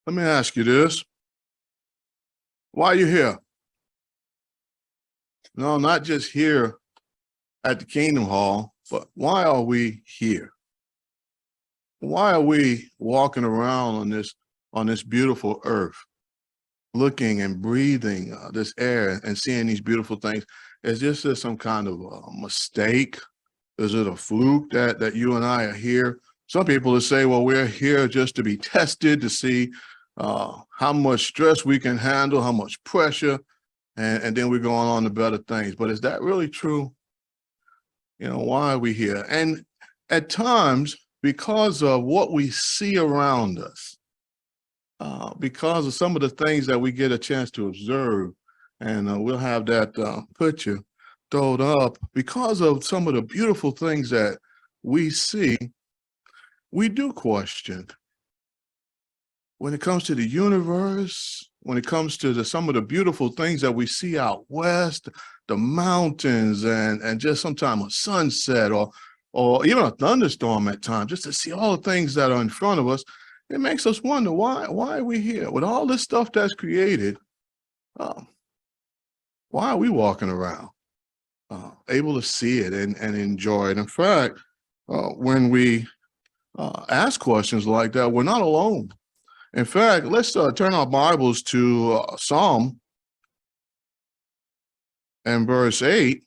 Let me ask you this. Why are you here? No, not just here at the Kingdom Hall, but why are we here? Why are we walking around on this beautiful earth, looking and breathing this air and seeing these beautiful things? Is this just some kind of mistake? Is it a fluke that you and I are here? Some people will say, well, we're here just to be tested, to see how much stress we can handle, how much pressure, and then we're going on to better things. But is that really true? You know, why are we here? And at times, because of what we see around us, because of some of the things that we get a chance to observe, and we'll have that picture thrown up, because of some of the beautiful things that we see, we do question. When it comes to the universe, when it comes to some of the beautiful things that we see out west, the mountains, and just sometimes a sunset or even a thunderstorm at times, just to see all the things that are in front of us, it makes us wonder, why are we here? With all this stuff that's created, why are we walking around, able to see it and enjoy it? In fact, when we ask questions like that, we're not alone. In fact, let's turn our Bibles to Psalm and verse 8.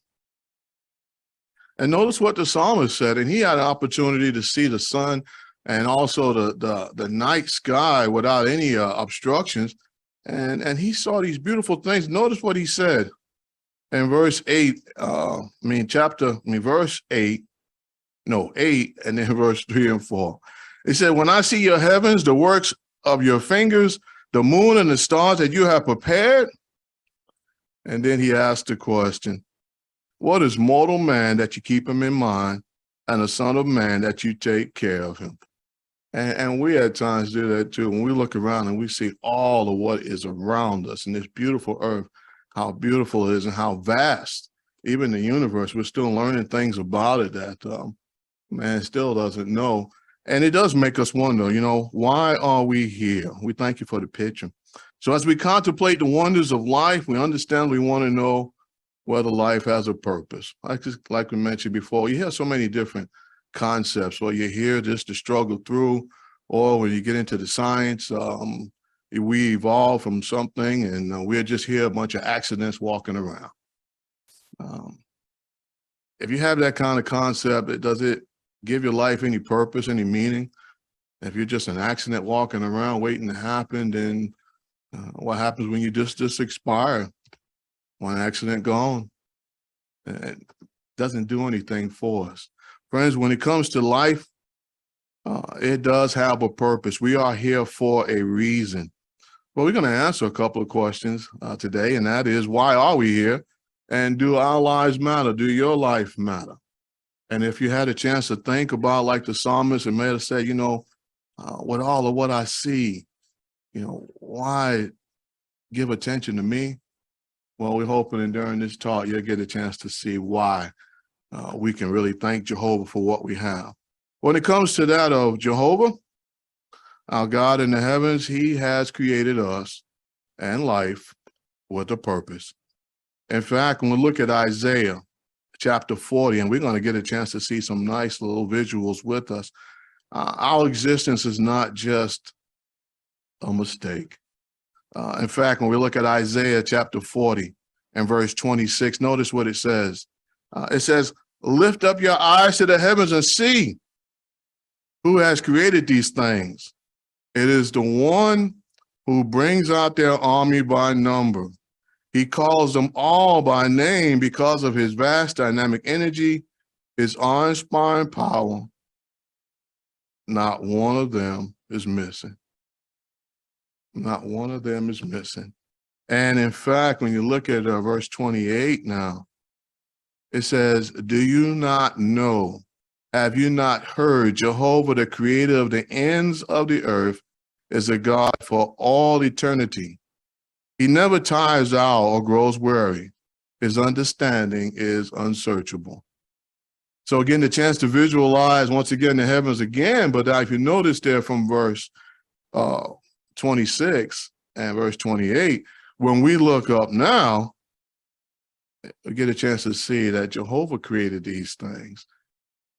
And notice what the psalmist said. And he had an opportunity to see the sun and also the night sky without any obstructions. And he saw these beautiful things. Notice what he said in verse 8, verse 8, and then verse 3 and 4. He said, when I see your heavens, the works of your fingers, the moon and the stars that you have prepared. And then he asked the question, what is mortal man that you keep him in mind, and the son of man that you take care of him? And we at times do that too. When we look around and we see all of what is around us in this beautiful earth, how beautiful it is and how vast, even the universe, we're still learning things about it that man still doesn't know. And it does make us wonder, you know, why are we here? We thank you for the picture. So as we contemplate the wonders of life, we understand we want to know whether life has a purpose. Like we mentioned before, you hear so many different concepts, or you hear just to struggle through, or when you get into the science, we evolve from something and we're just here, a bunch of accidents walking around. If you have that kind of concept, does it give your life any purpose, any meaning? If you're just an accident walking around waiting to happen, then what happens when you just expire? One accident gone. It doesn't do anything for us. Friends, when it comes to life, it does have a purpose. We are here for a reason. Well, we're going to answer a couple of questions today, and that is, why are we here? And do our lives matter? Do your life matter? And if you had a chance to think about, like the psalmist, and may have said, you know, with all of what I see, you know, why give attention to me? Well, we're hoping that during this talk, you'll get a chance to see why we can really thank Jehovah for what we have. When it comes to that of Jehovah, our God in the heavens, he has created us and life with a purpose. In fact, when we look at Isaiah chapter 40, and we're going to get a chance to see some nice little visuals with us, our existence is not just a mistake. In fact, when we look at Isaiah chapter 40 and verse 26, notice what it says. It says, lift up your eyes to the heavens and see who has created these things. It is the one who brings out their army by number. He calls them all by name because of his vast dynamic energy, his awe-inspiring power. Not one of them is missing. Not one of them is missing. And in fact, when you look at verse 28 now, it says, do you not know? Have you not heard? Jehovah, the creator of the ends of the earth, is a God for all eternity. He never tires out or grows weary. His understanding is unsearchable. So again, the chance to visualize once again the heavens again, but if you notice there from verse 26 and verse 28, when we look up now, we get a chance to see that Jehovah created these things.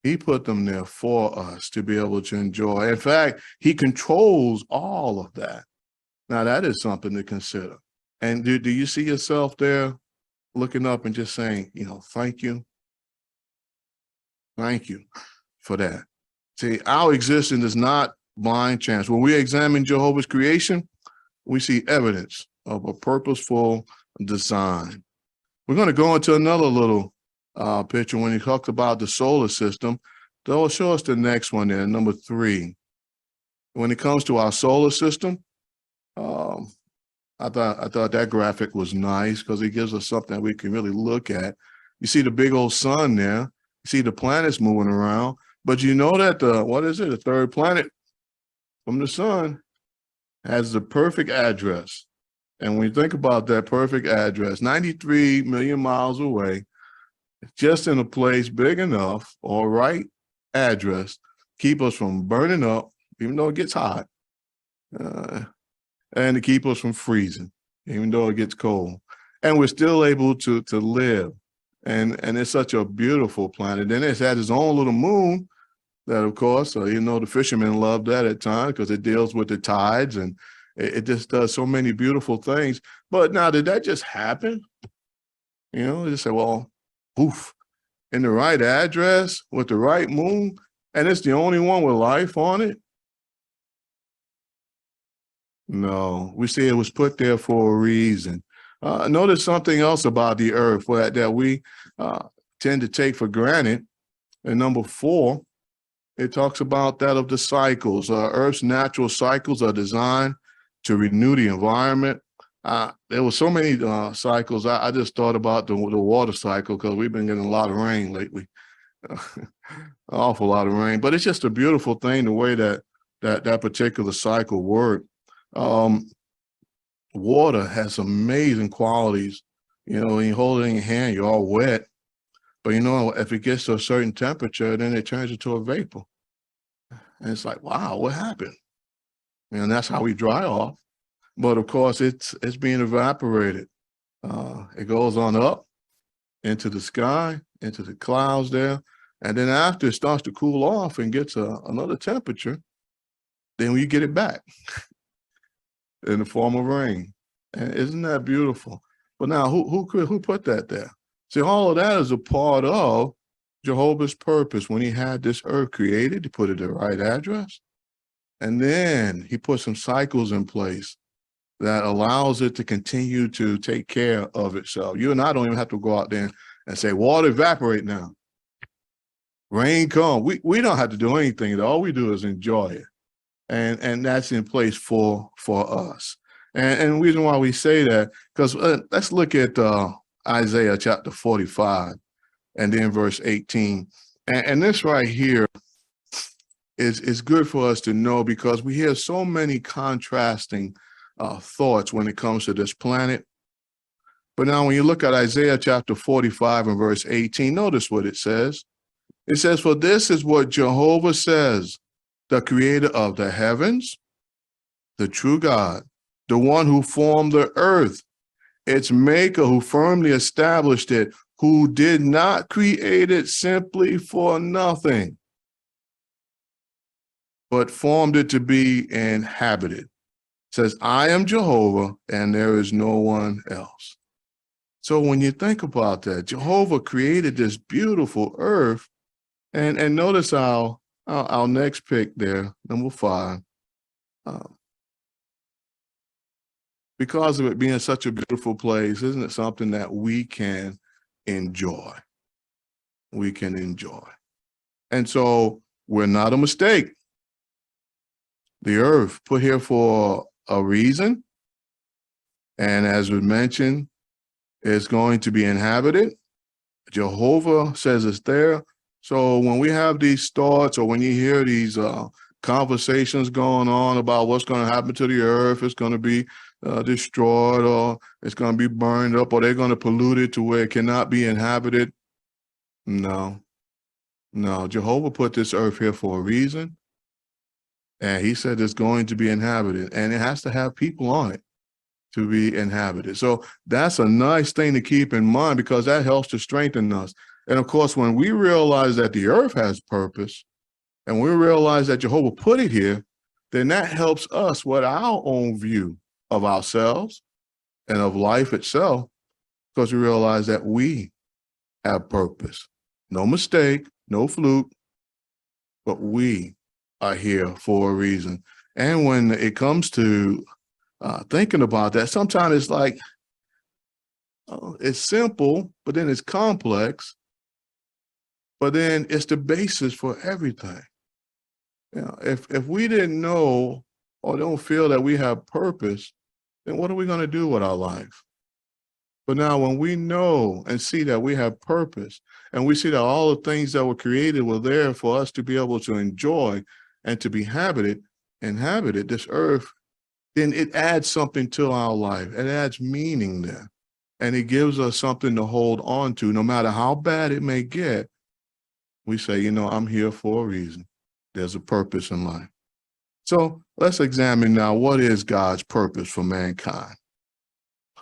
He put them there for us to be able to enjoy. In fact, he controls all of that. Now, that is something to consider. And do you see yourself there looking up and just saying, thank you? Thank you for that. See, our existence is not blind chance. When we examine Jehovah's creation, we see evidence of a purposeful design. We're going to go into another little picture when he talks about the solar system. They'll show us the next one there, number 3. When it comes to our solar system, I thought that graphic was nice because it gives us something that we can really look at. You see the big old sun there. You see the planets moving around. But you know that the third planet from the sun has the perfect address. And when you think about that perfect address, 93 million miles away, just in a place big enough or right address, keep us from burning up, even though it gets hot, and to keep us from freezing, even though it gets cold. And we're still able to live. And it's such a beautiful planet. Then it's had its own little moon that, of course, the fishermen love that at times because it deals with the tides and it just does so many beautiful things. But now, did that just happen? Just say, well, poof, in the right address with the right moon, and it's the only one with life on it? No, we see it was put there for a reason. Notice something else about the earth that we tend to take for granted. And number 4, it talks about that of the cycles. Earth's natural cycles are designed to renew the environment. There were so many cycles. I just thought about the water cycle because we've been getting a lot of rain lately, an awful lot of rain. But it's just a beautiful thing the way that particular cycle worked. Water has amazing qualities. When you hold it in your hand, you're all wet. But if it gets to a certain temperature, then it turns into a vapor. And it's like, wow, what happened? And that's how we dry off. But of course, it's being evaporated. It goes on up into the sky, into the clouds there. And then after it starts to cool off and gets another temperature, then we get it back in the form of rain. And isn't that beautiful? But now, who put that there? See, all of that is a part of Jehovah's purpose. When he had this earth created, he put it at the right address. And then he put some cycles in place that allows it to continue to take care of itself. You and I don't even have to go out there and say, water evaporate now. Rain come. We don't have to do anything. All we do is enjoy it. And that's in place for us. And the reason why we say that, because let's look at Isaiah chapter 45 and then verse 18. And this right here is good for us to know because we hear so many contrasting thoughts when it comes to this planet. But now when you look at Isaiah chapter 45 and verse 18, notice what it says. It says, for this is what Jehovah says, the creator of the heavens, the true God, the one who formed the earth, its maker who firmly established it, who did not create it simply for nothing, but formed it to be inhabited. It says, I am Jehovah, and there is no one else. So when you think about that, Jehovah created this beautiful earth, and notice our next pick there, number 5. Because of it being such a beautiful place, isn't it something that we can enjoy? We can enjoy. And so we're not a mistake. The earth put here for a reason. And as we mentioned, it's going to be inhabited. Jehovah says it's there. So when we have these thoughts or when you hear these conversations going on about what's going to happen to the earth, it's going to be destroyed or it's going to be burned up or they're going to pollute it to where it cannot be inhabited. No. Jehovah put this earth here for a reason. And he said it's going to be inhabited, and it has to have people on it to be inhabited. So that's a nice thing to keep in mind, because that helps to strengthen us. And of course, when we realize that the earth has purpose, and we realize that Jehovah put it here, then that helps us with our own view of ourselves and of life itself, because we realize that we have purpose. No mistake, no fluke, but we are here for a reason. And when it comes to thinking about that, sometimes it's like, it's simple, but then it's complex, but then it's the basis for everything. You know, if we didn't know or don't feel that we have purpose, then what are we going to do with our life? But now when we know and see that we have purpose, and we see that all the things that were created were there for us to be able to enjoy and to be inhabited this earth, then it adds something to our life. It adds meaning there. And it gives us something to hold on to. No matter how bad it may get, we say, you know, I'm here for a reason. There's a purpose in life. So let's examine now, what is God's purpose for mankind?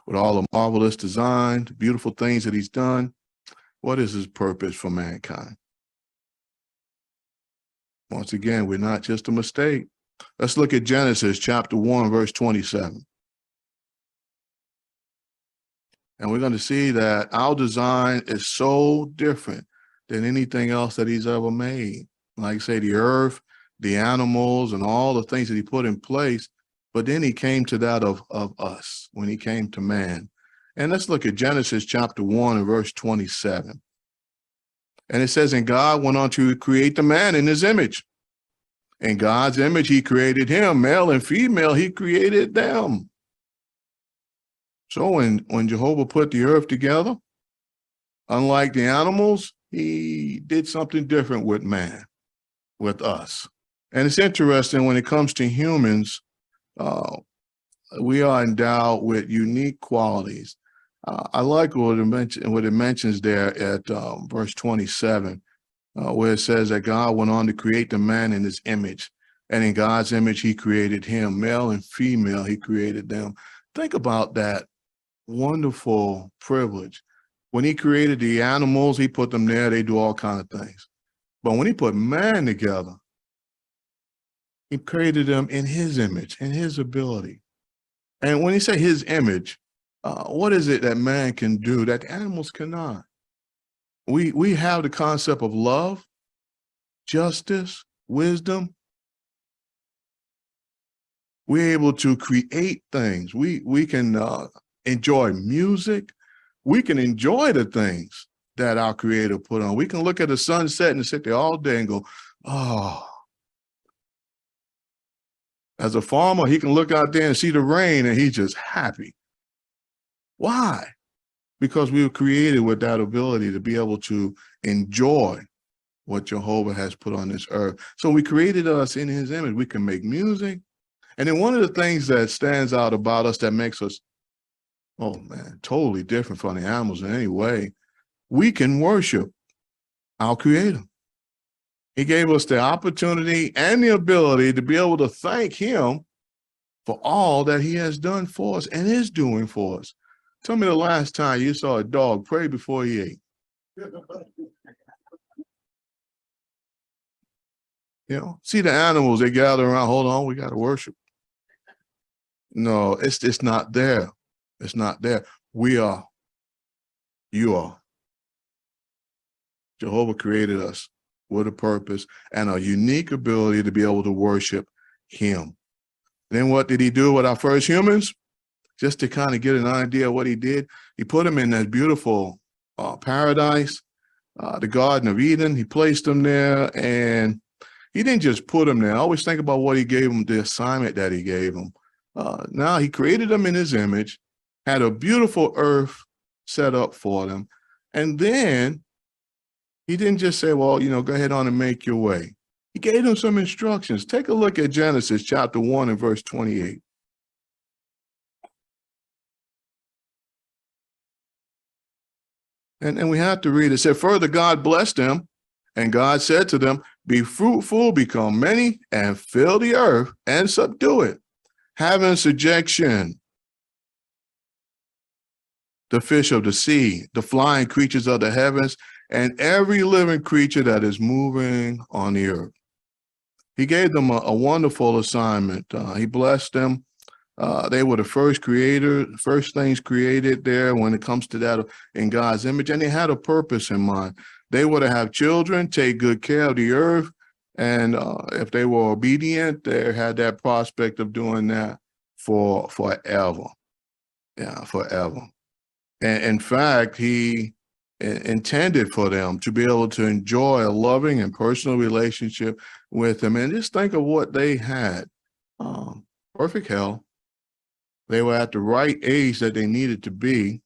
With all the marvelous design, beautiful things that he's done, what is his purpose for mankind? Once again, we're not just a mistake. Let's look at Genesis chapter 1, verse 27. And we're going to see that our design is so different than anything else that he's ever made. Like I say, the earth, the animals, and all the things that he put in place. But then he came to that of us, when he came to man. And let's look at Genesis chapter 1 and verse 27. And it says, and God went on to create the man in his image. In God's image, he created him, male and female, he created them. So when Jehovah put the earth together, unlike the animals, he did something different with man, with us. And it's interesting, when it comes to humans, we are endowed with unique qualities. I like what it mentions there at verse 27, where it says that God went on to create the man in his image. And in God's image, he created him, male and female, he created them. Think about that wonderful privilege. When he created the animals, he put them there, they do all kinds of things. But when he put man together, he created them in his image, in his ability. And when he say his image, what is it that man can do that animals cannot? We have the concept of love, justice, wisdom. We're able to create things. We can enjoy music. We can enjoy the things that our Creator put on. We can look at the sunset and sit there all day and go, oh. As a farmer, he can look out there and see the rain and he's just happy. Why? Because we were created with that ability to be able to enjoy what Jehovah has put on this earth. So we created us in his image. We can make music. And then one of the things that stands out about us that makes us, oh man, totally different from the animals in any way, we can worship our Creator. He gave us the opportunity and the ability to be able to thank him for all that he has done for us and is doing for us. Tell me the last time you saw a dog pray before he ate. You know, see the animals, they gather around, hold on, we got to worship. No, it's not there. It's not there. We are. You are. Jehovah created us with a purpose and a unique ability to be able to worship him. Then what did he do with our first humans? Just to kind of get an idea of what he did, he put them in that beautiful paradise, the Garden of Eden. He placed them there, and he didn't just put them there. I always think about what he gave them, the assignment that he gave them. Now he created them in his image, had a beautiful earth set up for them, and then he didn't just say, well, you know, go ahead on and make your way. He gave them some instructions. Take a look at Genesis chapter 1 and verse 28. And we have to read it. It said, further, God blessed them, and God said to them, Be fruitful, become many, and fill the earth and subdue it, having subjection the fish of the sea, the flying creatures of the heavens, and every living creature that is moving on the earth. He gave them a wonderful assignment. He blessed them. They were the first things created there when it comes to that in God's image, and they had a purpose in mind. They were to have children, take good care of the earth, and if they were obedient, they had that prospect of doing that for forever. Yeah, forever. And in fact, he intended for them to be able to enjoy a loving and personal relationship with him. And just think of what they had. Perfect health. They were at the right age that they needed to be.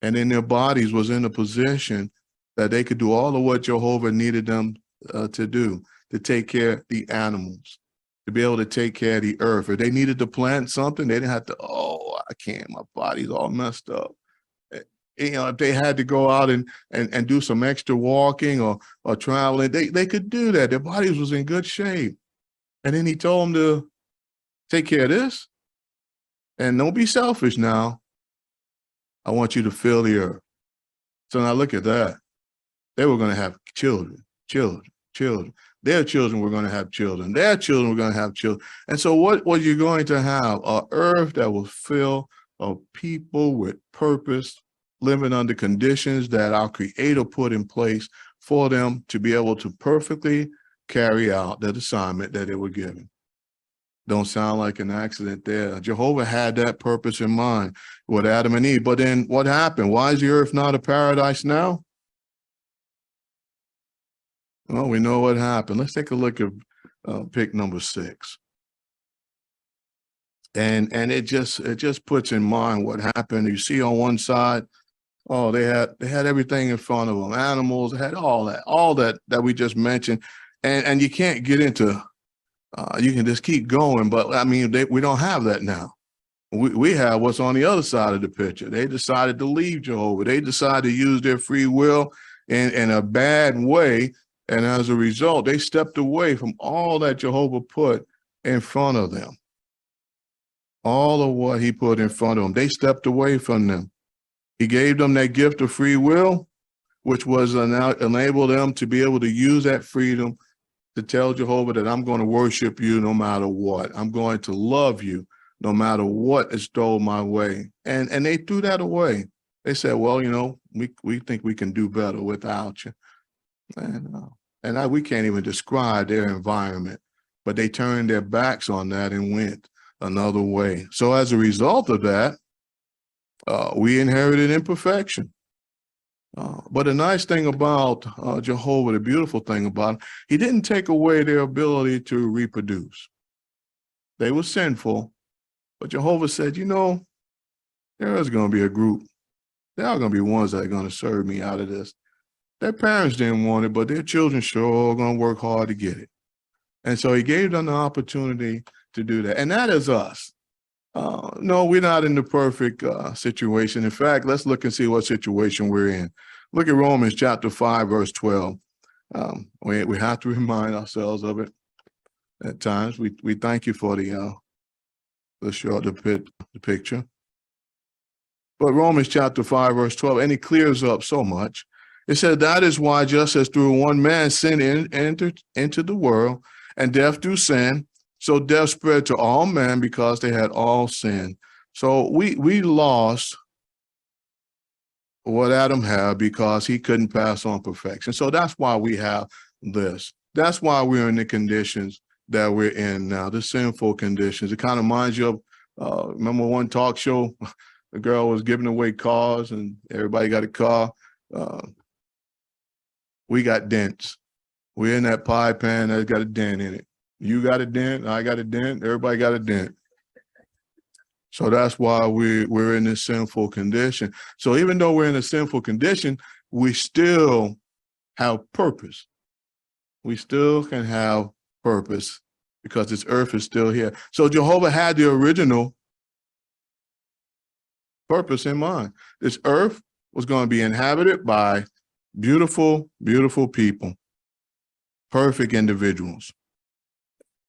And then their bodies was in a position that they could do all of what Jehovah needed them to do, to take care of the animals, to be able to take care of the earth. If they needed to plant something, they didn't have to, oh, I can't, my body's all messed up. If they had to go out and do some extra walking or traveling, they could do that. Their bodies was in good shape. And then he told them to take care of this. And don't be selfish now. I want you to fill the earth. So now look at that. They were going to have children. Their children were going to have children. Their children were going to have children. And so what was you going to have? An earth that was filled of people with purpose, living under conditions that our Creator put in place for them to be able to perfectly carry out that assignment that they were given. Don't sound like an accident there. Jehovah had that purpose in mind with Adam and Eve. But then what happened? Why is the earth not a paradise now? Well, we know what happened. Let's take a look at pick number 6. And it just puts in mind what happened. You see on one side, oh, they had everything in front of them. Animals, they had all that we just mentioned. And you can't get into, you can just keep going. But I mean, we don't have that now. We have what's on the other side of the picture. They decided to leave Jehovah. They decided to use their free will in a bad way. And as a result, they stepped away from all that Jehovah put in front of them. All of what he put in front of them. They stepped away from them. He gave them that gift of free will, which was enable them to be able to use that freedom to tell Jehovah that I'm going to worship you no matter what. I'm going to love you no matter what is thrown my way. And they threw that away. They said, well, you know, we think we can do better without you. And we can't even describe their environment, but they turned their backs on that and went another way. So as a result of that, we inherited imperfection. But the nice thing about Jehovah, the beautiful thing about him, he didn't take away their ability to reproduce. They were sinful, but Jehovah said, you know, there is going to be a group. There are going to be ones that are going to serve me out of this. Their parents didn't want it, but their children sure are going to work hard to get it. And so he gave them the opportunity to do that. And that is us. No, we're not in the perfect situation. In fact, let's look and see what situation we're in. Look at Romans chapter 5, verse 12. We have to remind ourselves of it at times. We thank you for the picture. But Romans chapter 5, verse 12, and it clears up so much. It said, that is why just as through one man sin entered into the world, and death through sin, so death spread to all men because they had all sinned. So we lost what Adam had because he couldn't pass on perfection. So that's why we have this. That's why we're in the conditions that we're in now, the sinful conditions. It kind of reminds you of, remember one talk show, the girl was giving away cars and everybody got a car. We got dents. We're in that pie pan that's got a dent in it. You got a dent, I got a dent, everybody got a dent. So that's why we're in this sinful condition. So even though we're in a sinful condition, we still have purpose. We still can have purpose because this earth is still here. So Jehovah had the original purpose in mind. This earth was going to be inhabited by beautiful, beautiful people. perfect individuals.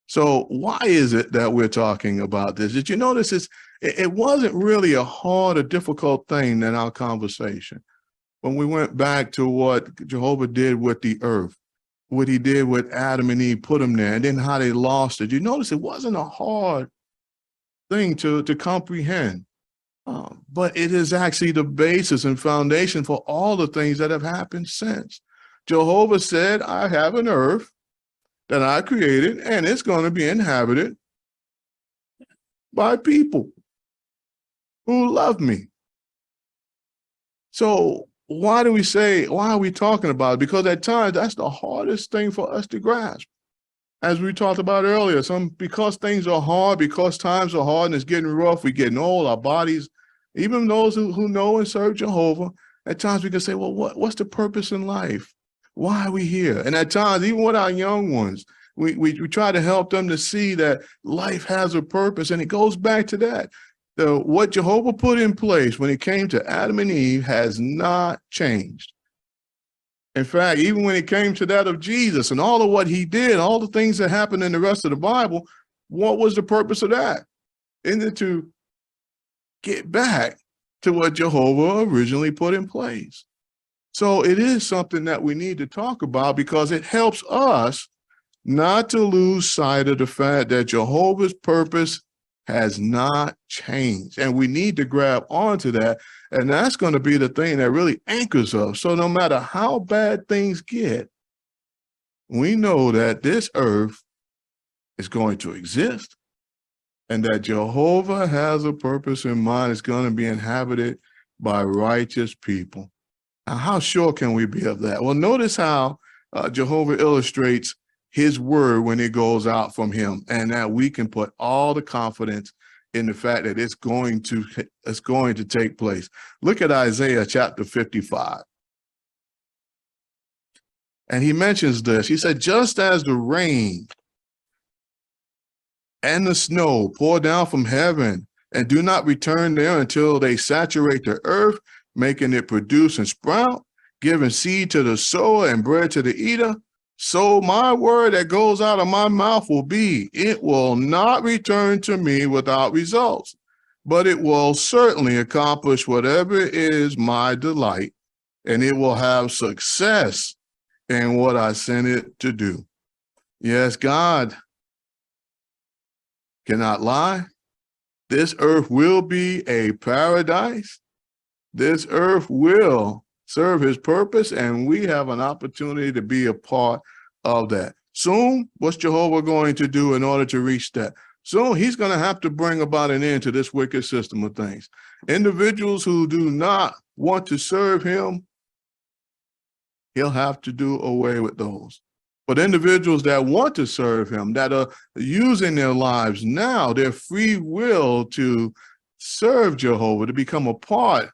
So why is it that we're talking about this? Did you notice it wasn't really a hard or difficult thing in our conversation? When we went back to what Jehovah did with the earth, what he did with Adam and Eve, put them there, and then how they lost it. You notice it wasn't a hard thing to comprehend, but it is actually the basis and foundation for all the things that have happened since. Jehovah said, I have an earth that I created, and it's going to be inhabited by people who love me. So why are we talking about it? Because at times that's the hardest thing for us to grasp. As we talked about earlier, because things are hard, because times are hard and it's getting rough, we're getting old, our bodies, even those who know and serve Jehovah, at times we can say, well, what's the purpose in life? Why are we here? And at times, even with our young ones, we try to help them to see that life has a purpose. And it goes back to that. What Jehovah put in place when it came to Adam and Eve has not changed. In fact, even when it came to that of Jesus and all of what he did, all the things that happened in the rest of the Bible, what was the purpose of that? Isn't it to get back to what Jehovah originally put in place? So it is something that we need to talk about because it helps us not to lose sight of the fact that Jehovah's purpose has not changed. And we need to grab onto that. And that's going to be the thing that really anchors us. So no matter how bad things get, we know that this earth is going to exist and that Jehovah has a purpose in mind. It's going to be inhabited by righteous people. Now, how sure can we be of that? Well, notice how Jehovah illustrates his word when it goes out from him, and that we can put all the confidence in the fact that it's going to take place. Look at Isaiah chapter 55. And he mentions this. He said, just as the rain and the snow pour down from heaven and do not return there until they saturate the earth, making it produce and sprout, giving seed to the sower and bread to the eater, so my word that goes out of my mouth will be, it will not return to me without results, but it will certainly accomplish whatever is my delight, and it will have success in what I sent it to do. Yes, God cannot lie. This earth will be a paradise. This earth will serve his purpose, and we have an opportunity to be a part of that. Soon, what's Jehovah going to do in order to reach that? Soon, he's going to have to bring about an end to this wicked system of things. Individuals who do not want to serve him, he'll have to do away with those. But individuals that want to serve him, that are using their lives now, their free will to serve Jehovah, to become a part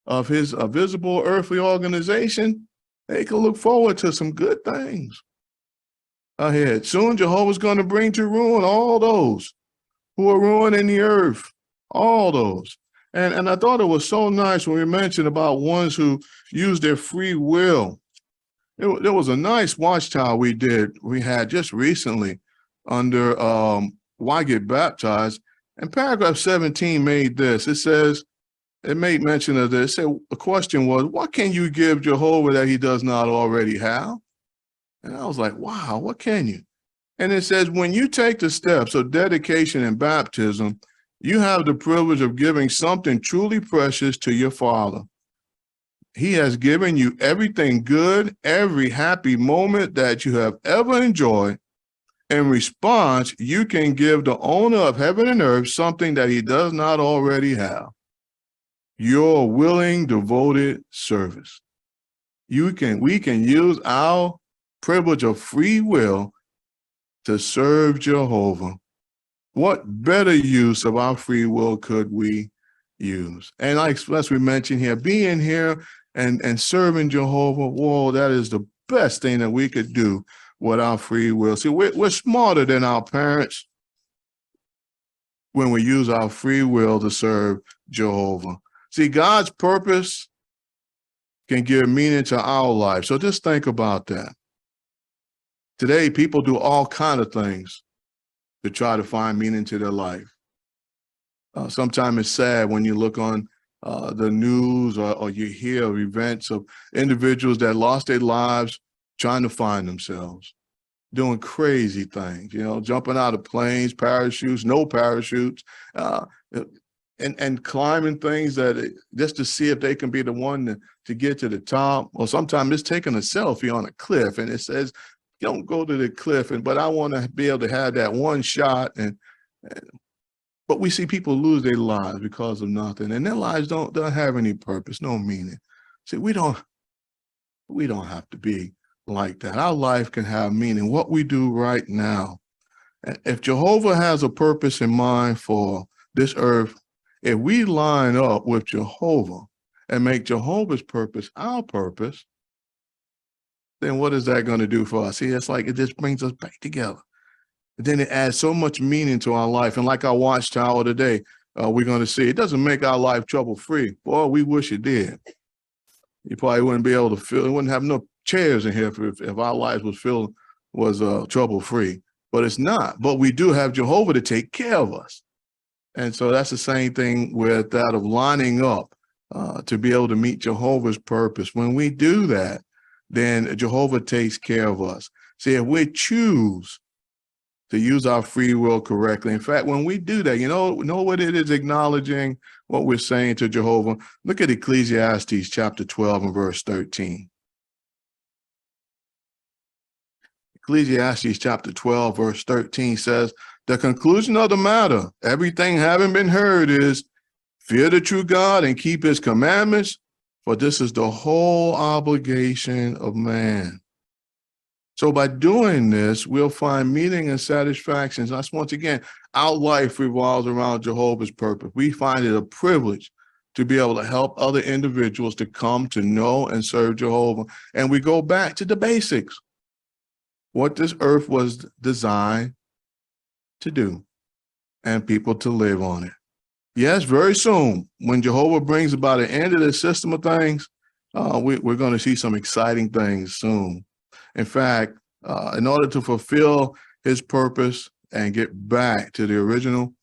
of his visible earthly organization, they can look forward to some good things ahead. Soon, Jehovah's going to bring to ruin all those who are ruining the earth, all those. And I thought it was so nice when we mentioned about ones who use their free will. There was a nice watchtower we had just recently under Why Get Baptized, and paragraph 17 made this. It made mention of this. The question was, what can you give Jehovah that he does not already have? And I was like, wow, what can you? And it says, when you take the steps of dedication and baptism, you have the privilege of giving something truly precious to your Father. He has given you everything good, every happy moment that you have ever enjoyed. In response, you can give the owner of heaven and earth something that he does not already have. Your willing, devoted service. We can use our privilege of free will to serve Jehovah. What better use of our free will could we use? And as we mentioned here, being here and serving Jehovah, whoa, that is the best thing that we could do with our free will. See, we're smarter than our parents when we use our free will to serve Jehovah. See, God's purpose can give meaning to our life. So just think about that. Today, people do all kinds of things to try to find meaning to their life. Sometimes it's sad when you look on the news or you hear of events of individuals that lost their lives trying to find themselves, doing crazy things, jumping out of planes, parachutes, no parachutes, and climbing things that just to see if they can be the one to get to the top. Or sometimes it's taking a selfie on a cliff and it says, don't go to the cliff, but I want to be able to have that one shot. But we see people lose their lives because of nothing, and their lives don't have any purpose, no meaning. See, we don't have to be like that. Our life can have meaning. What we do right now, if Jehovah has a purpose in mind for this earth, if we line up with Jehovah and make Jehovah's purpose our purpose, then what is that going to do for us? See, it's like it just brings us back together. And then it adds so much meaning to our life. And like our watchtower today, we're going to see, it doesn't make our life trouble-free. Boy, we wish it did. You probably wouldn't be able to feel, it wouldn't have no chairs in here if our lives was trouble-free. But it's not. But we do have Jehovah to take care of us. And so that's the same thing with that of lining up to be able to meet Jehovah's purpose. When we do that, then Jehovah takes care of us. See, if we choose to use our free will correctly, in fact, when we do that, you know what it is acknowledging what we're saying to Jehovah? Look at Ecclesiastes chapter 12 and verse 13. Ecclesiastes chapter 12, verse 13 says, the conclusion of the matter, everything having been heard, is fear the true God and keep his commandments, for this is the whole obligation of man. So by doing this, we'll find meaning and satisfaction. That's once again, our life revolves around Jehovah's purpose. We find it a privilege to be able to help other individuals to come to know and serve Jehovah. And we go back to the basics. What this earth was designed to do and people to live on it. Yes, very soon, when Jehovah brings about an end to this system of things, we're going to see some exciting things soon. In fact, in order to fulfill his purpose and get back to the original,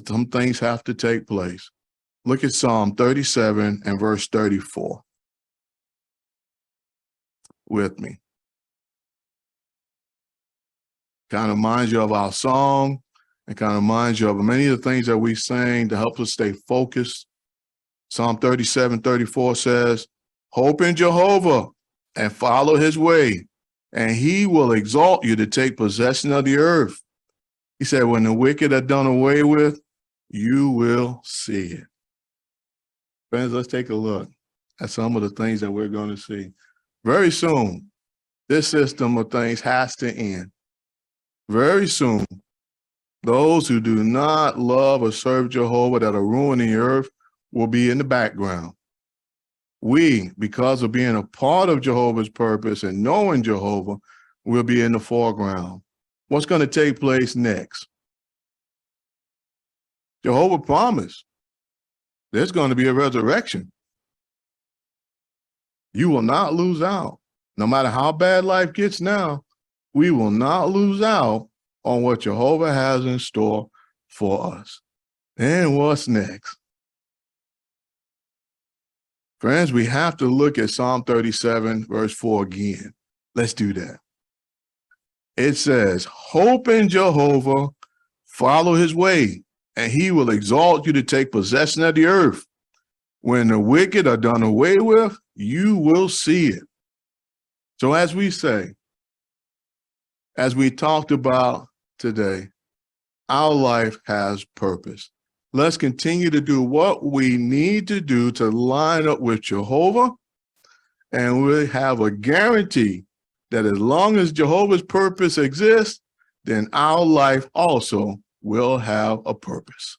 some things have to take place. Look at Psalm 37 and verse 34 with me. Kind of reminds you of our song and kind of reminds you of many of the things that we sing to help us stay focused. Psalm 37:34 says, hope in Jehovah and follow his way, and he will exalt you to take possession of the earth. He said, when the wicked are done away with, you will see it. Friends, let's take a look at some of the things that we're going to see. Very soon, this system of things has to end. Very soon, those who do not love or serve Jehovah that are ruining the earth will be in the background. We, because of being a part of Jehovah's purpose and knowing Jehovah, will be in the foreground. What's going to take place next? Jehovah promised there's going to be a resurrection. You will not lose out. No matter how bad life gets now, we will not lose out on what Jehovah has in store for us. And what's next? Friends, we have to look at Psalm 37, verse 4 again. Let's do that. It says, hope in Jehovah, follow his way, and he will exalt you to take possession of the earth. When the wicked are done away with, you will see it. So as we say, as we talked about today, our life has purpose. Let's continue to do what we need to do to line up with Jehovah, and we'll have a guarantee that as long as Jehovah's purpose exists, then our life also will have a purpose.